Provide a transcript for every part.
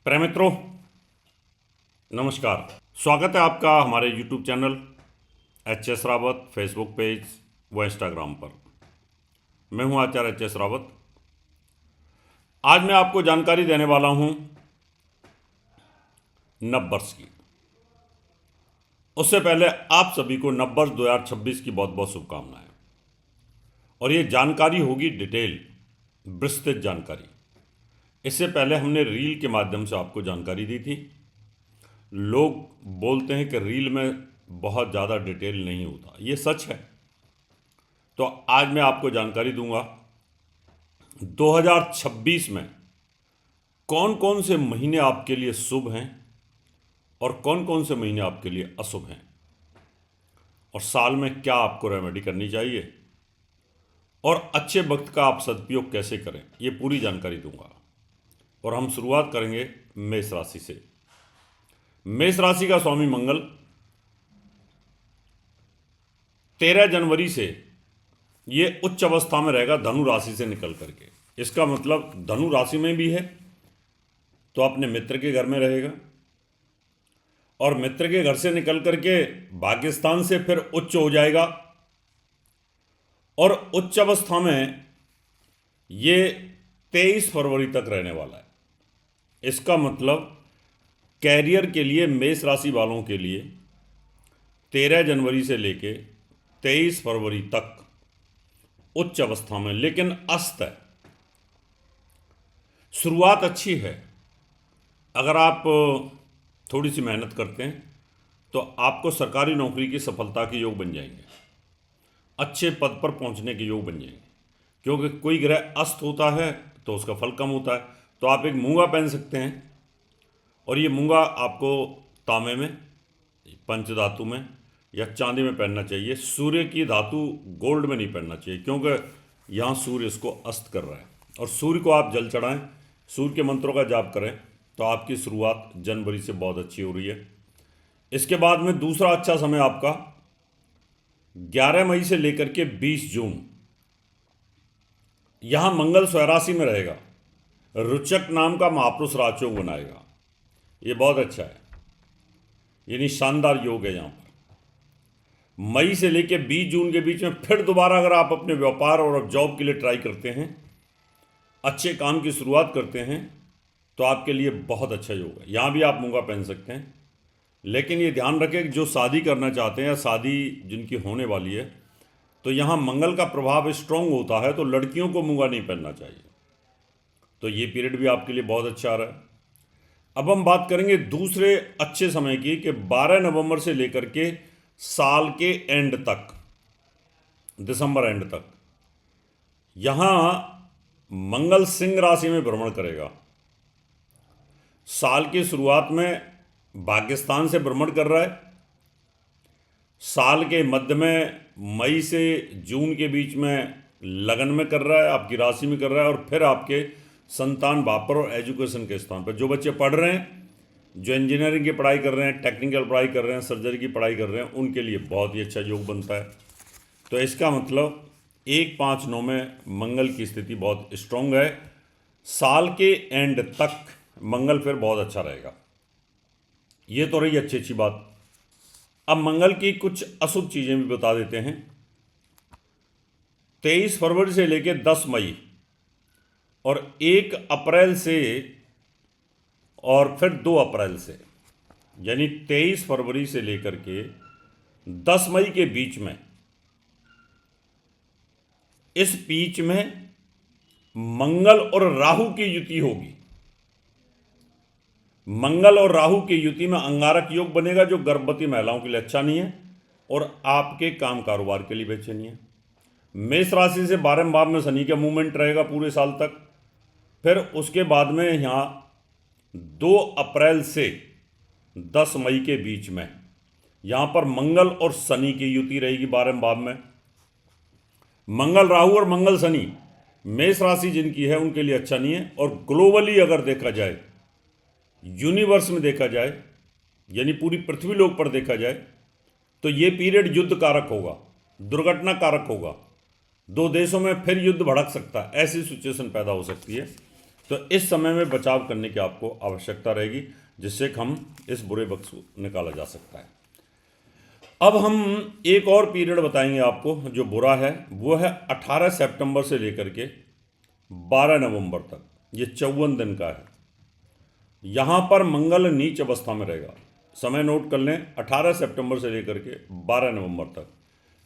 प्रिय मित्रों, नमस्कार। स्वागत है आपका हमारे YouTube channel HS. Rawat, Facebook page व इंस्टाग्राम पर। मैं हूं आचार्य एच.एस. रावत। आज मैं आपको जानकारी देने वाला हूं नववर्ष की। उससे पहले आप सभी को नववर्ष 2026 की बहुत बहुत शुभकामनाएं। और ये जानकारी होगी डिटेल, विस्तृत जानकारी। इससे पहले हमने रील के माध्यम से आपको जानकारी दी थी। लोग बोलते हैं कि रील में बहुत ज़्यादा डिटेल नहीं होता, ये सच है। तो आज मैं आपको जानकारी दूंगा 2026 में कौन कौन से महीने आपके लिए शुभ हैं और कौन कौन से महीने आपके लिए अशुभ हैं, और साल में क्या आपको रेमेडी करनी चाहिए और अच्छे वक्त का आप सदुपयोग कैसे करें, ये पूरी जानकारी दूंगा। और हम शुरुआत करेंगे मेष राशि से। मेष राशि का स्वामी मंगल 13 जनवरी से ये उच्च अवस्था में रहेगा, धनु राशि से निकल करके। इसका मतलब धनु राशि में भी है तो अपने मित्र के घर में रहेगा, और मित्र के घर से निकल करके भाग्य स्थान से फिर उच्च हो जाएगा, और उच्च अवस्था में ये 23 फरवरी तक रहने वाला है। इसका मतलब कैरियर के लिए मेष राशि वालों के लिए 13 जनवरी से लेके 23 फरवरी तक उच्च अवस्था में, लेकिन अस्त है। शुरुआत अच्छी है। अगर आप थोड़ी सी मेहनत करते हैं तो आपको सरकारी नौकरी की सफलता के योग बन जाएंगे, अच्छे पद पर पहुंचने के योग बन जाएंगे। क्योंकि कोई ग्रह अस्त होता है तो उसका फल कम होता है। तो आप एक मूंगा पहन सकते हैं, और ये मूंगा आपको तांबे में, पंचधातु में या चांदी में पहनना चाहिए। सूर्य की धातु गोल्ड में नहीं पहनना चाहिए, क्योंकि यहाँ सूर्य इसको अस्त कर रहा है। और सूर्य को आप जल चढ़ाएं, सूर्य के मंत्रों का जाप करें, तो आपकी शुरुआत जनवरी से बहुत अच्छी हो रही है। इसके बाद में दूसरा अच्छा समय आपका 11 मई से लेकर के 20 जून। यहाँ मंगल स्वराशि में रहेगा, रुचक नाम का महापुरुष राजयोग बनाएगा। ये बहुत अच्छा है, यानी शानदार योग है। यहाँ पर मई से लेकर 20 जून के बीच में फिर दोबारा अगर आप अपने व्यापार और जॉब के लिए ट्राई करते हैं, अच्छे काम की शुरुआत करते हैं, तो आपके लिए बहुत अच्छा योग है। यहाँ भी आप मूंगा पहन सकते हैं, लेकिन ये ध्यान रखें कि जो शादी करना चाहते हैं या शादी जिनकी होने वाली है, तो यहाँ मंगल का प्रभाव स्ट्रांग होता है, तो लड़कियों को मूंगा नहीं पहनना चाहिए। तो ये पीरियड भी आपके लिए बहुत अच्छा आ रहा है। अब हम बात करेंगे दूसरे अच्छे समय की, कि 12 नवंबर से लेकर के साल के एंड तक, दिसंबर एंड तक, यहां मंगल सिंह राशि में भ्रमण करेगा। साल की शुरुआत में भाग्यस्थान से भ्रमण कर रहा है। साल के मध्य में मई से जून के बीच में लगन में कर रहा है, आपकी राशि में कर रहा है, और फिर आपके संतान भाव पर और एजुकेशन के स्थान पर। जो बच्चे पढ़ रहे हैं, जो इंजीनियरिंग की पढ़ाई कर रहे हैं, टेक्निकल पढ़ाई कर रहे हैं, सर्जरी की पढ़ाई कर रहे हैं, उनके लिए बहुत ही अच्छा योग बनता है। तो इसका मतलब 1-5-9 में मंगल की स्थिति बहुत स्ट्रांग है। साल के एंड तक मंगल फिर बहुत अच्छा रहेगा। ये तो रही अच्छी अच्छी बात। अब मंगल की कुछ अशुभ चीज़ें भी बता देते हैं। 23 फरवरी से लेकर 10 मई और 1 अप्रैल से और फिर 2 अप्रैल से, यानी 23 फरवरी से लेकर के 10 मई के बीच में, इस बीच में मंगल और राहु की युति होगी। मंगल और राहु की युति में अंगारक योग बनेगा, जो गर्भवती महिलाओं के लिए अच्छा नहीं है और आपके काम कारोबार के लिए भी अच्छा नहीं है। मेष राशि से 12वें भाव में शनि का मूवमेंट रहेगा पूरे साल तक। फिर उसके बाद में यहाँ 2 अप्रैल से 10 मई के बीच में यहाँ पर मंगल और शनि की युति रहेगी 12वें भाव में। मंगल राहु और मंगल शनि मेष राशि जिनकी है उनके लिए अच्छा नहीं है। और ग्लोबली अगर देखा जाए, यूनिवर्स में देखा जाए, यानी पूरी पृथ्वी लोक पर देखा जाए, तो ये पीरियड युद्ध कारक होगा, दुर्घटना कारक होगा। 2 देशों में फिर युद्ध भड़क सकता है, ऐसी सिचुएशन पैदा हो सकती है। तो इस समय में बचाव करने की आपको आवश्यकता रहेगी, जिससे कि हम इस बुरे वक्त को निकाला जा सकता है। अब हम एक और पीरियड बताएंगे आपको जो बुरा है, वो है 18 सितंबर से लेकर के 12 नवंबर तक। ये 54 दिन का है। यहाँ पर मंगल नीच अवस्था में रहेगा। समय नोट कर लें, 18 सितंबर से लेकर के 12 नवंबर तक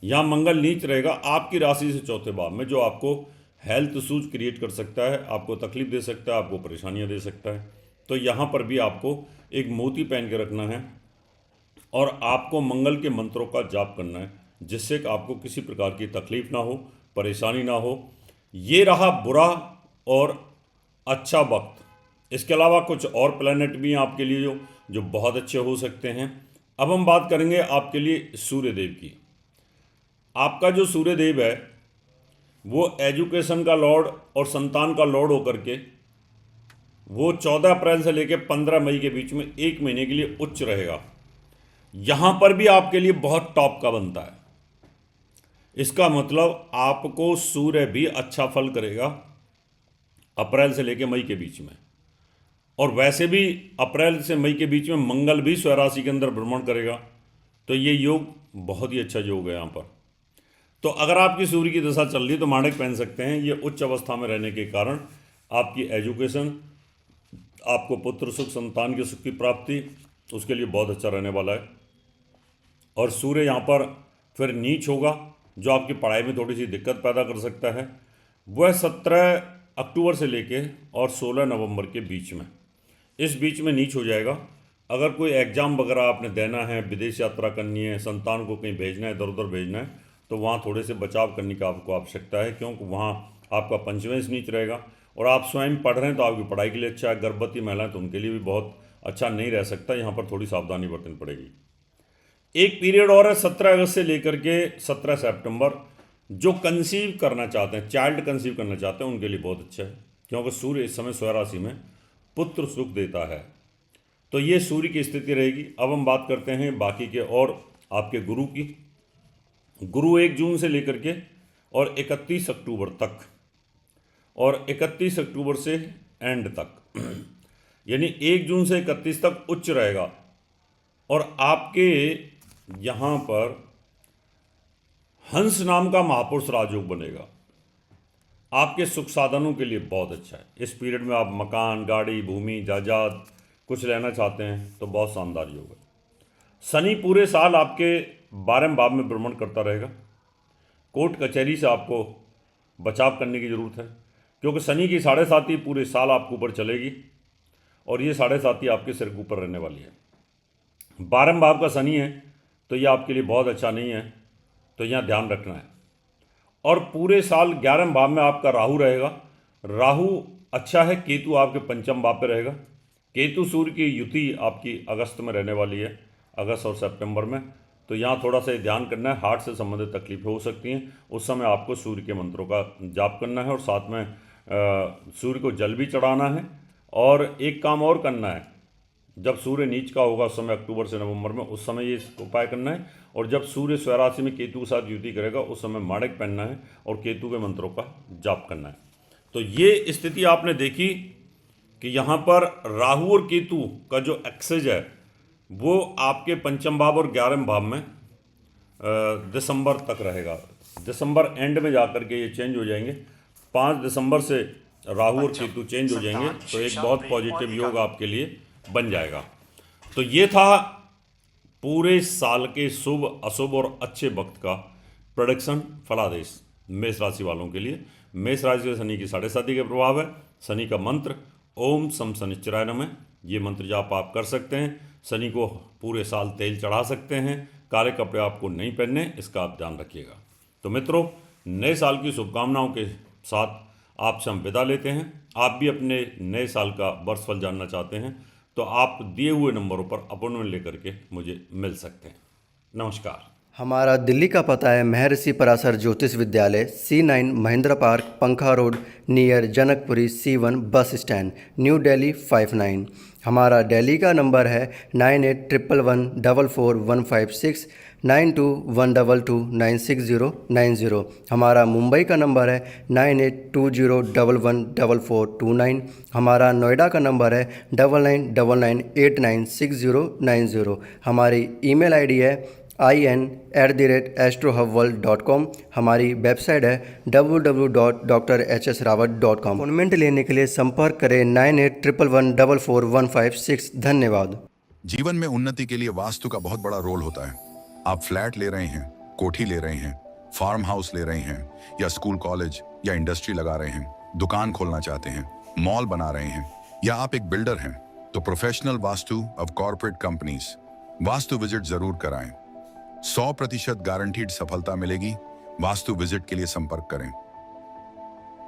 यहाँ मंगल नीच रहेगा आपकी राशि से चौथे भाव में, जो आपको हेल्थ इशूज क्रिएट कर सकता है, आपको तकलीफ दे सकता है, आपको परेशानियाँ दे सकता है। तो यहाँ पर भी आपको एक मोती पहन के रखना है और आपको मंगल के मंत्रों का जाप करना है, जिससे कि आपको किसी प्रकार की तकलीफ ना हो, परेशानी ना हो। ये रहा बुरा और अच्छा वक्त। इसके अलावा कुछ और प्लैनेट भी हैं आपके लिए जो बहुत अच्छे हो सकते हैं। अब हम बात करेंगे आपके लिए सूर्यदेव की। आपका जो सूर्यदेव है वो एजुकेशन का लॉर्ड और संतान का लॉर्ड होकर के वो 14 अप्रैल से लेकर 15 मई के बीच में 1 महीने के लिए उच्च रहेगा। यहाँ पर भी आपके लिए बहुत टॉप का बनता है। इसका मतलब आपको सूर्य भी अच्छा फल करेगा अप्रैल से लेकर मई के बीच में, और वैसे भी अप्रैल से मई के बीच में मंगल भी स्वराशि के अंदर भ्रमण करेगा। तो ये योग बहुत ही अच्छा योग है यहाँ पर। तो अगर आपकी सूर्य की दशा चल रही तो माणक पहन सकते हैं। ये उच्च अवस्था में रहने के कारण आपकी एजुकेशन, आपको पुत्र सुख, संतान के सुख की प्राप्ति, उसके लिए बहुत अच्छा रहने वाला है। और सूर्य यहाँ पर फिर नीच होगा, जो आपकी पढ़ाई में थोड़ी सी दिक्कत पैदा कर सकता है। वह 17 अक्टूबर से लेके और 16 नवंबर के बीच में, इस बीच में नीच हो जाएगा। अगर कोई एग्ज़ाम वगैरह आपने देना है, विदेश यात्रा करनी है, संतान को कहीं भेजना है, इधर उधर भेजना है, तो वहाँ थोड़े से बचाव करने की आपको आवश्यकता है, क्योंकि वहाँ आपका पंचमेश नीच रहेगा। और आप स्वयं पढ़ रहे हैं तो आपकी पढ़ाई के लिए अच्छा है। गर्भवती महिलाएं तो उनके लिए भी बहुत अच्छा नहीं रह सकता, यहाँ पर थोड़ी सावधानी बरतनी पड़ेगी। एक पीरियड और है 17 अगस्त से लेकर के 17 सितंबर। जो कंसीव करना चाहते हैं, चाइल्ड कंसीव करना चाहते हैं, उनके लिए बहुत अच्छा है, क्योंकि सूर्य इस समय स्वराशि में पुत्र सुख देता है। तो ये सूर्य की स्थिति रहेगी। अब हम बात करते हैं बाकी के और आपके गुरु की। गुरु 1 जून से लेकर के और 31 अक्टूबर तक, और 31 अक्टूबर से एंड तक यानी 1 जून से 31 तक उच्च रहेगा। और आपके यहाँ पर हंस नाम का महापुरुष राजयोग बनेगा। आपके सुख साधनों के लिए बहुत अच्छा है। इस पीरियड में आप मकान, गाड़ी, भूमि, जायदाद कुछ लेना चाहते हैं तो बहुत शानदार योग है। शनि पूरे साल आपके 12वें भाव में भ्रमण करता रहेगा। कोर्ट कचहरी से आपको बचाव करने की ज़रूरत है, क्योंकि शनि की 7.5 पूरे साल आपके ऊपर चलेगी, और ये 7.5 आपके सिर के ऊपर रहने वाली है। 12वें भाव का शनि है, तो ये आपके लिए बहुत अच्छा नहीं है, तो यहाँ ध्यान रखना है। और पूरे साल 11वें भाव में आपका राहु रहेगा। राहु अच्छा है। केतु आपके 5वें भाव पे रहेगा। केतु सूर्य की युति आपकी अगस्त में रहने वाली है, अगस्त और सितंबर में। तो यहाँ थोड़ा सा ध्यान करना है, हार्ट से संबंधित तकलीफें हो सकती हैं। उस समय आपको सूर्य के मंत्रों का जाप करना है, और साथ में सूर्य को जल भी चढ़ाना है। और एक काम और करना है, जब सूर्य नीच का होगा उस समय अक्टूबर से नवंबर में, उस समय ये उपाय करना है। और जब सूर्य स्वराशि में केतु के साथ युति करेगा उस समय माणक पहनना है और केतु के मंत्रों का जाप करना है। तो ये स्थिति आपने देखी कि यहाँ पर राहु और केतु का जो एक्सेज है वो आपके 5वें भाव और 11वें भाव में दिसंबर तक रहेगा। दिसंबर एंड में जाकर के ये चेंज हो जाएंगे। 5 दिसंबर से राहु और केतु चेंज हो जाएंगे, तो एक बहुत पॉजिटिव योग आपके लिए बन जाएगा। तो ये था पूरे साल के शुभ, अशुभ और अच्छे वक्त का प्रेडिक्शन, फलादेश मेष राशि वालों के लिए। मेष राशि के शनि की 7.5 का प्रभाव है। शनि का मंत्र ओम सम शनिश्चराय नमः, ये मंत्र जाप आप कर सकते हैं। शनि को पूरे साल तेल चढ़ा सकते हैं। काले कपड़े आपको नहीं पहनने, इसका आप ध्यान रखिएगा। तो मित्रों, नए साल की शुभकामनाओं के साथ आपसे हम विदा लेते हैं। आप भी अपने नए साल का वर्षफल जानना चाहते हैं तो आप दिए हुए नंबरों पर अपॉइंटमेंट लेकर के मुझे मिल सकते हैं। नमस्कार। हमारा दिल्ली का पता है महर्षि पराशर ज्योतिष विद्यालय, C9 महेंद्र पार्क, पंखा road, near Janakpuri, C1 bus stand, new Delhi 59। हमारा दिल्ली का नंबर है 9811144156, 9212296090। हमारा मुंबई का नंबर है 9820114429। हमारा नोएडा का नंबर है 9999896090। हमारी ईमेल आईडी है in@astrohubworld.com। हमारी वेबसाइट है www.drhsrawat.com। अपॉइंटमेंट लेने के लिए संपर्क करें 9811144156। धन्यवाद। जीवन में उन्नति के लिए वास्तु का बहुत बड़ा रोल होता है। आप फ्लैट ले रहे हैं, कोठी ले रहे हैं, फार्म हाउस ले रहे हैं, या स्कूल कॉलेज या इंडस्ट्री लगा रहे हैं, दुकान खोलना चाहते हैं, मॉल बना रहे हैं, या आप एक बिल्डर हैं, तो professional vastu of corporate companies vastu visit जरूर कराएं। 100% गारंटीड सफलता मिलेगी। वास्तु विजिट के लिए संपर्क करें।